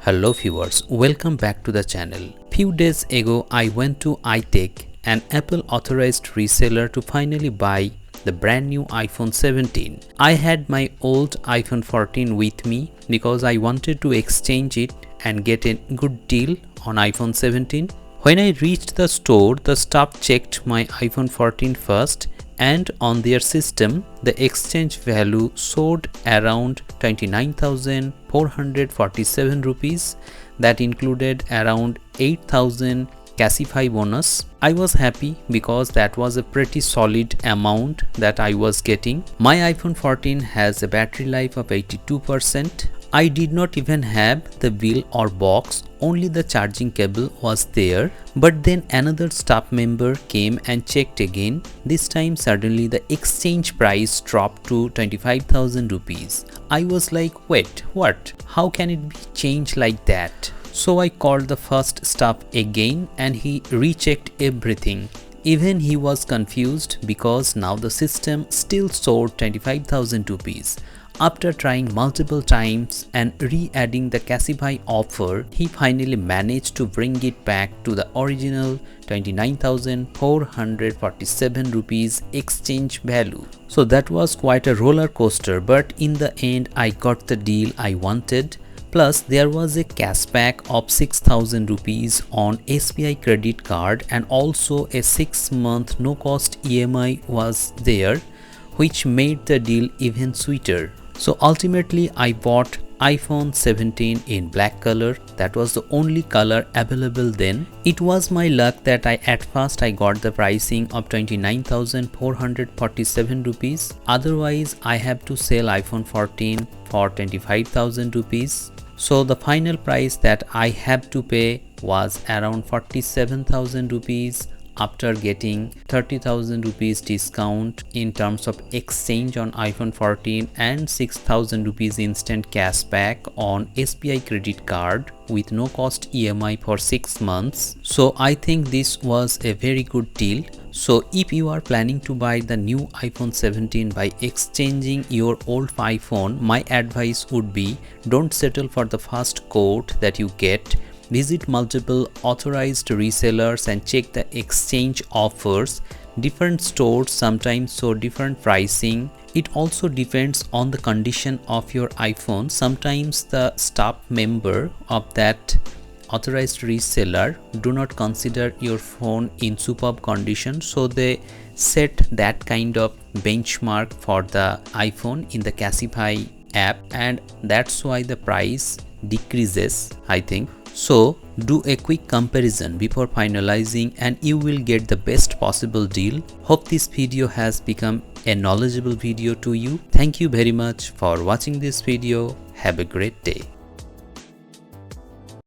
Hello viewers, welcome back to the channel. Few days ago I went to Itek, an Apple authorized reseller, to finally buy the brand new iPhone 17. I had my old iPhone 14 with me because I wanted to exchange it and get a good deal on iPhone 17. When I reached the store, the staff checked my iPhone 14 first, and on their system the exchange value showed around 29,447 rupees. That included around 8,000 Casify bonus. I was happy because that was a pretty solid amount that I was getting. My iPhone 14 has a battery life of 82%. I did not even have the bill or box, only the charging cable was there. But then another staff member came and checked again. This time suddenly the exchange price dropped to 25,000 rupees. I was like, wait, what? How can it be changed like that? So I called the first staff again and he rechecked everything. Even he was confused because now the system still showed 25,000 rupees. After trying multiple times and re-adding the Casify offer, he finally managed to bring it back to the original 29,447 rupees exchange value. So that was quite a roller coaster, but in the end I got the deal I wanted. Plus there was a cashback of 6,000 rupees on SBI credit card, and also a 6-month no-cost EMI was there, which made the deal even sweeter. So ultimately I bought iPhone 17 in black color. That was the only color available then. It was my luck that at first I got the pricing of 29,447 rupees. Otherwise I have to sell iPhone 14 for 25,000 rupees. So the final price that I have to pay was around 47,000 rupees after getting 30,000 rupees discount in terms of exchange on iPhone 14 and 6,000 rupees instant cashback on SBI credit card with no cost EMI for 6 months. So I think this was a very good deal. So if you are planning to buy the new iPhone 17 by exchanging your old iPhone, my advice would be don't settle for the first quote that you get. Visit multiple authorized resellers and check the exchange offers. Different stores sometimes show different pricing. It also depends on the condition of your iPhone. Sometimes the staff member of that authorized reseller do not consider your phone in superb condition, so they set that kind of benchmark for the iPhone in the Casify app, and that's why the price decreases, I think. So do a quick comparison before finalizing and you will get the best possible deal. Hope this video has become a knowledgeable video to you. Thank you very much for watching this video. Have a great day.